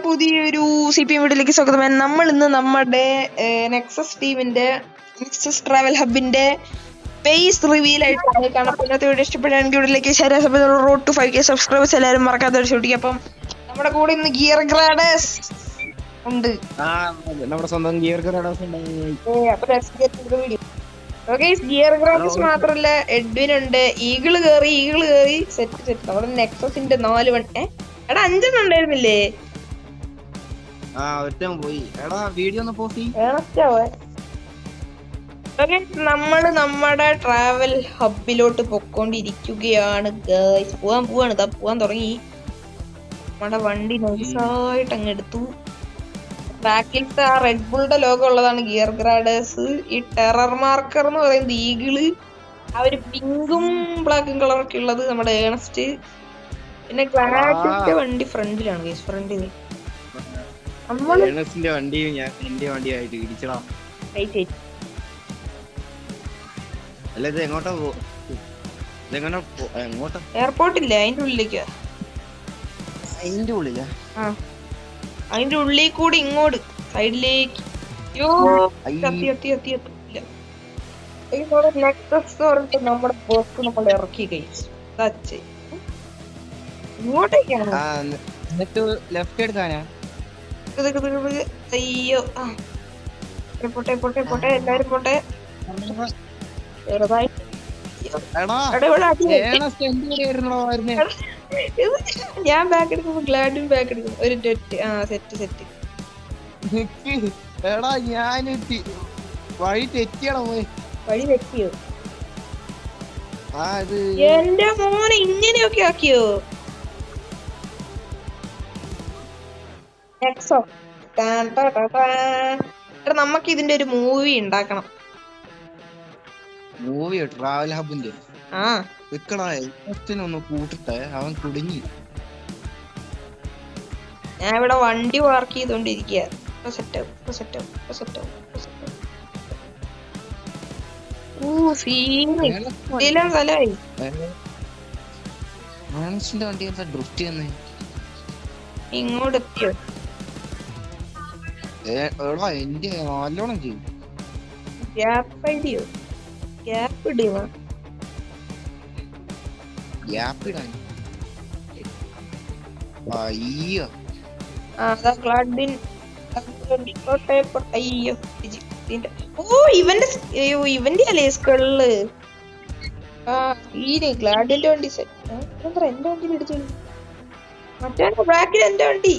പുതിയൊരു CPM വീട്ടിലേക്ക് സ്വാഗതം. നമ്മൾ ഇന്ന് നമ്മുടെ നെക്സസ് ടീമിന്റെ നെക്സസ് ട്രാവൽ ഹബിന്റെ പേസ് റിവീൽ ആയിട്ടാണ് കാണാം. ഇന്നത്തെ വീഡിയോ ഇഷ്ടപ്പെടുകയാണെങ്കിൽ വീട്ടിലേക്ക് റോഡ് ടു 5K സബ്സ്ക്രൈബേഴ്സ് എല്ലാവരും മറക്കാതെ ഷൂട്ടിക്ക്. അപ്പം നമ്മുടെ കൂടെ ഇന്ന് ഗിയർ ഗ്രാഡേഴ്സ് ഉണ്ട്. നമ്മുടെ സ്വന്തം ഗിയർ ഗ്രാഡേഴ്സ് ഗിയർ ഗ്രാഡേഴ്സ് മാത്രല്ല, എഡ്വിൻ ഉണ്ട്. ഈഗിള് കേറി സെറ്റ് നമ്മുടെ നെക്സസിന്റെ 4 വണ്ടി. എടാ 5 ഉണ്ടായിരുന്നില്ലേ? നമ്മള് നമ്മുടെ ട്രാവൽ ഹബിലോട്ട് പൊക്കോണ്ടിരിക്കുകയാണ്. പോവാൻ തുടങ്ങി. നമ്മുടെ വണ്ടി നൈസായിട്ട് അങ്ങ് എടുത്തു. ബാക്കിലത്തെ ആ റെഡ് ബുളിന്റെ ലോഗോ ഉള്ളതാണ് ഗിയർ ഗ്രാഡേഴ്സ്. ഈ ടെറർ മാർക്കർ എന്ന് പറയുന്നത് ഈഗിള്. ആ ഒരു പിങ്കും ബ്ലാക്കും കളറൊക്കെ ഉള്ളത് നമ്മുടെ ഏണസ്റ്റ്. പിന്നെ ഗ്ലാഡിന്റെ വണ്ടി ഫ്രണ്ടിലാണ്. ഫ്രണ്ടില് എയർപോർട്ടില്ലേ, അതിന്റെ ഉള്ളിലേക്കാ. അതിന്റെ ഉള്ളിൽ കൂടി ഇങ്ങോട്ട് സൈഡിലേക്ക്. നമ്മുടെ ബോസ് നമ്മൾ ഇറക്കി കഴിച്ചു. ഇങ്ങോട്ടേക്കാണ്. അയ്യോ, പോട്ടെ എല്ലാരും പോട്ടെ. ഞാൻ ബാക്ക് എടുക്കുമ്പോ ഗ്ലാഡും ബാക്ക് എടുക്കും. ഒരു സെറ്റ് വഴി തെറ്റിയോ? എന്റെ മോനെ ഇങ്ങനെയൊക്കെ ആക്കിയോ? നമുക്ക് ഇതിന്റെ ഒരു മൂവി ഉണ്ടാക്കണം. മൂവിയോ? ട്രാവൽ ഹബിന്റെ ഒന്ന് കൂട്ടിട്ടെ, അവൻ കുടുങ്ങി. ഞാൻ ഇവിടെ വണ്ടി പാർക്ക് ചെയ്തോണ്ടിരിക്കുക. സ്ഥലമായി. വണ്ടി എന്താ ഡ്രിഫ്റ്റ് ചെയ്യുന്നേ? ഇങ്ങോട്ട് എത്തിയോ? എന്റെ നല്ലോണം ചെയ്യും. ഗ്യാപ്പ് ഇടിയോ? ഗ്യാപ്പ് ഇടാൻ അയ്യോ. ഇവന്റെ അല്ലേ സ്കള്? ഗ്ലാഡിന്റെ വണ്ടി സെറ്റ്. എന്റെ വണ്ടി പിടിച്ചു. മറ്റേ ബ്ലാക്കിൽ എന്റെ വണ്ടി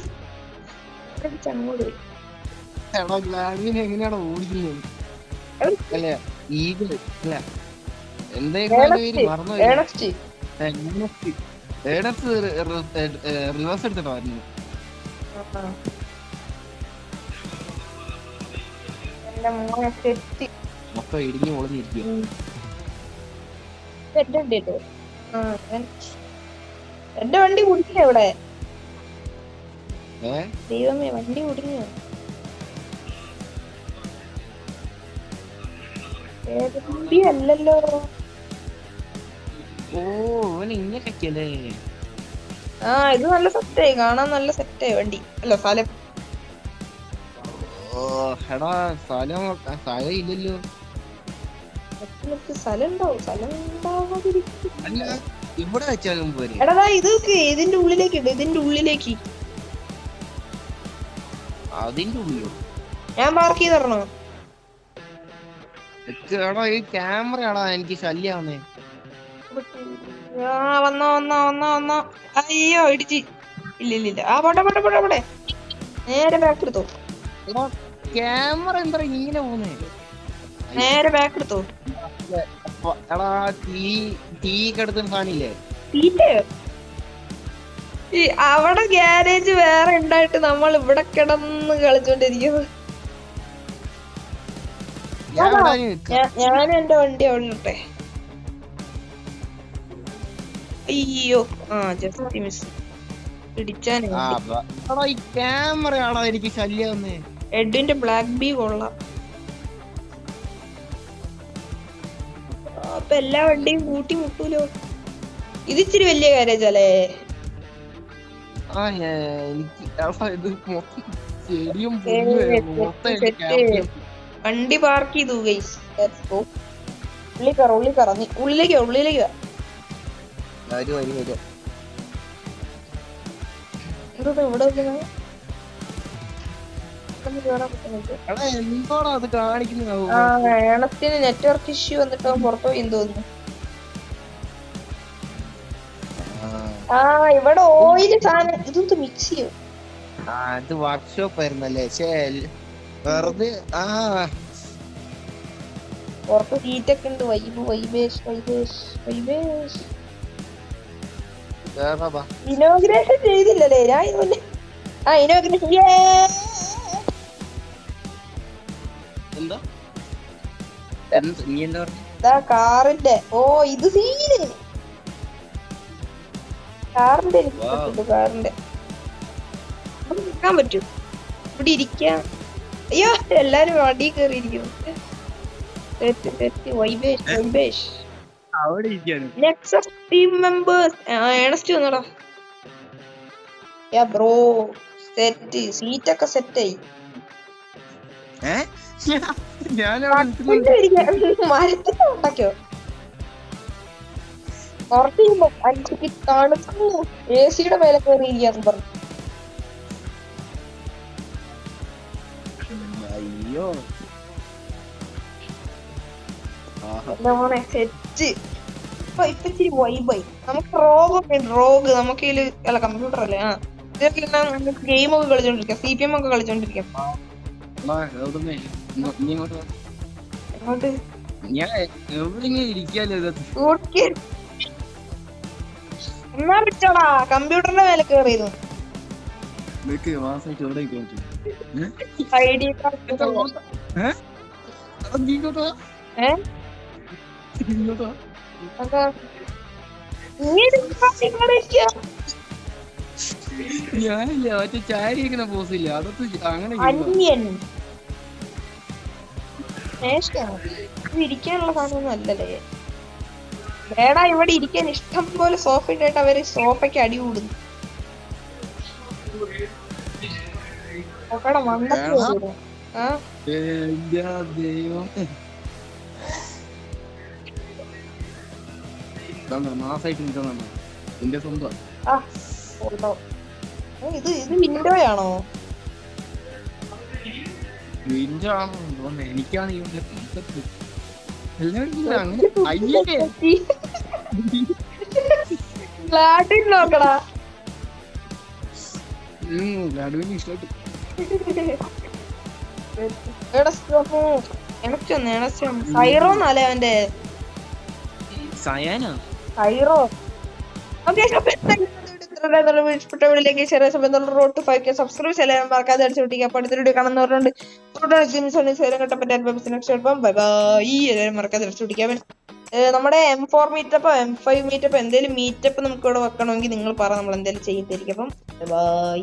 അങ്ങോട്ട്. എങ്ങനെയാണ് ഓടിക്കുന്നത്? റിവേഴ്സ് എടുത്തിട്ടോ മൊത്തം ഇടിഞ്ഞു പൊളിഞ്ഞിരിക്കുക. എന്റെ വണ്ടി കുടിക്കില്ല ഇവിടെ. ദൈവമേ, വണ്ടി കുടിഞ്ഞു. അല്ലല്ലോ. ഇത് നല്ല സെറ്റായി, കാണാൻ നല്ല സെറ്റായി വണ്ടി. അല്ല സ്ഥലം. സ്ഥലം ഇല്ലല്ലോ. സ്ഥലം ഉണ്ടാവും. ഇവിടെ വെച്ചാലും പോരെ. എടാ ഇതൊക്കെ ഇതിന്റെ ഉള്ളിലേക്ക് ഇട്. ഇതിന്റെ ഉള്ളിലേക്ക് അതിന്റെ ഉള്ളിലോ? ഞാൻ പാർക്ക് ചെയ്ത് തരണോ? ഈ ക്യാമറയാണോ എനിക്ക് ശല്യാവുന്നേ? വന്നോ. അയ്യോ ഇടിച്ച്. ഇല്ല. പോട്ടെ. നേരെ ബാക്ക് എടുത്തോ. ക്യാമറ എന്താ ഇങ്ങനെ പോന്നേ? നേരെ ബാക്ക് എടുത്തോ. സാധനില്ലേ അവിടെ ഗ്യാരേജ് വേറെ ഉണ്ടായിട്ട് നമ്മൾ ഇവിടെ കിടന്ന് കളിച്ചോണ്ടിരിക്കുന്നു. ഞാൻ എന്റെ വണ്ടി അവിടെ ഇട്ടെ. അയ്യോ, ജസ്റ്റ് മിസ്. ക്യാമറയാണോ എനിക്ക് ശല്യം? എഡിന്റെ ബ്ലാക്ക് ബി കൊള്ളാം. അപ്പൊ എല്ലാ വണ്ടിയും കൂട്ടി മുട്ടൂലോ. ഇത് ഇച്ചിരി വലിയ ഗാരേജല്ലേ? എനിക്ക് ഇത് മൊത്തം ചെടിയും ഏയ്, പുല്ലും മൊത്തം set, എനിക്ക് set. camp വണ്ടി പാർക്ക് ചെയ്തു ഗൈസ്. ഉള്ളിൽ കയറ നീ ഉള്ളിലേക്ക് വാ. വരും. എന്തോ ഇവിടെ വെക്കുന്നത്? ഇതൊന്നും കേറാൻ പറ്റുന്നില്ല. എടാ എന്തോടാ അത് കാണിക്കുന്നത്? ഏണസ്റ്റിന് നെറ്റ്വർക്ക് ഇഷ്യൂ വന്നിട്ട് അവൻ പുറത്തു പോയി തോന്നുന്നു. ഇവിടെ ഓയില് സാധനം ഇതൊന്ന് മിക്സ് ചെയ്യും. അത് വർക്ക്ഷോപ്പ് ആയിരുന്നല്ലേ? വെറുതെ പുറത്ത് സീറ്റൊക്കെ ഉണ്ട്. വൈബേഷ് ഇനോഗ്രേഷൻ ചെയ്തില്ലല്ലേ ഞാൻ ഇതുപോലെ. ഇനോഗ്രേഷൻ എന്താ നീ എന്താ കാറിന്റെ ഇത് സീന് കാറിന്റെ കാറിന്റെ ഇവിടെ നിൽക്കാൻ പറ്റും. ഇവിടെ ഇരിക്കാം. അയ്യോ എല്ലാരും വണ്ടി കയറിയിരിക്കുന്നു. വൈബേഷ് അവിടെ ഇരിക്കാണ്. നെക്സസ് ടീം മെമ്പേഴ്സ് ഏണസ്റ്റ് വന്നടാ. ബ്രോ സെറ്റ് സീറ്റൊക്കെ സെറ്റായി. മരത്തിന്റെ ഉണ്ടാക്കിയോ പുറത്ത് ചെയ്യുമ്പോ അഞ്ച് തണുക്കുന്നു. AC-യുടെ മേലെ കയറിയിരിക്കാന്ന് പറഞ്ഞു. അയ്യോ മോനെ സെറ്റ് ഇപ്പൊ ഇച്ചിരി വൈബായി. നമുക്ക് റോഗ് നമുക്ക് അല്ല കമ്പ്യൂട്ടർ അല്ലേ ഇതൊക്കെ നമുക്ക് ഗെയിമൊക്കെ കളിച്ചോണ്ടിരിക്കാം. CPM ഒക്കെ കളിച്ചോണ്ടിരിക്കാം. എന്നാ പിടിച്ചോടാ കമ്പ്യൂട്ടറിന്റെ മേലെ കയറിയിരുന്നു. ID ഞാനില്ല മറ്റേ ചാരിക്കുന്ന പോസില്ല അതൊക്കെ അങ്ങനെ ഇരിക്കാനുള്ള സാധനമൊന്നും അല്ലല്ലേ. വേടാ ഇവിടെ ഇരിക്കാൻ ഇഷ്ടം പോലെ സോഫ ഇട്ടിട്ട് അവര് സോഫയ്ക്ക് അടി കൂടുന്നു. മാസായിട്ട് നിന്റെ സ്വന്തം ഇത് വിൻഡോയാണോ? വിൻഡോ ആണോ തോന്നുന്നു. എനിക്കാണ് നോക്കടാ സൈറോ എന്നല്ലേ അവന്റെ സൈറോ. ഇഷ്ടപ്പെട്ടവരിലേക്ക് ചെറിയ സമയത്ത് റോഡ് ടു 5K സബ്സ്ക്രൈബ് ചെയ്യാൻ മറക്കാതെ അടിച്ചുപിടിക്കുക. അപ്പോൾ അടുത്തൊരു കാണുന്നവരുണ്ട്. മറക്കാതെ അടിച്ചുപിടിക്കാൻ. നമ്മുടെ M4 മീറ്റപ്പോ M5 മീറ്റപ്പോ എന്തെങ്കിലും മീറ്റപ്പ് നമുക്ക് ഇവിടെ വെക്കണമെങ്കിൽ നിങ്ങൾ പറ, നമ്മൾ എന്തെങ്കിലും ചെയ്തിരിക്കും. അപ്പം ബൈ.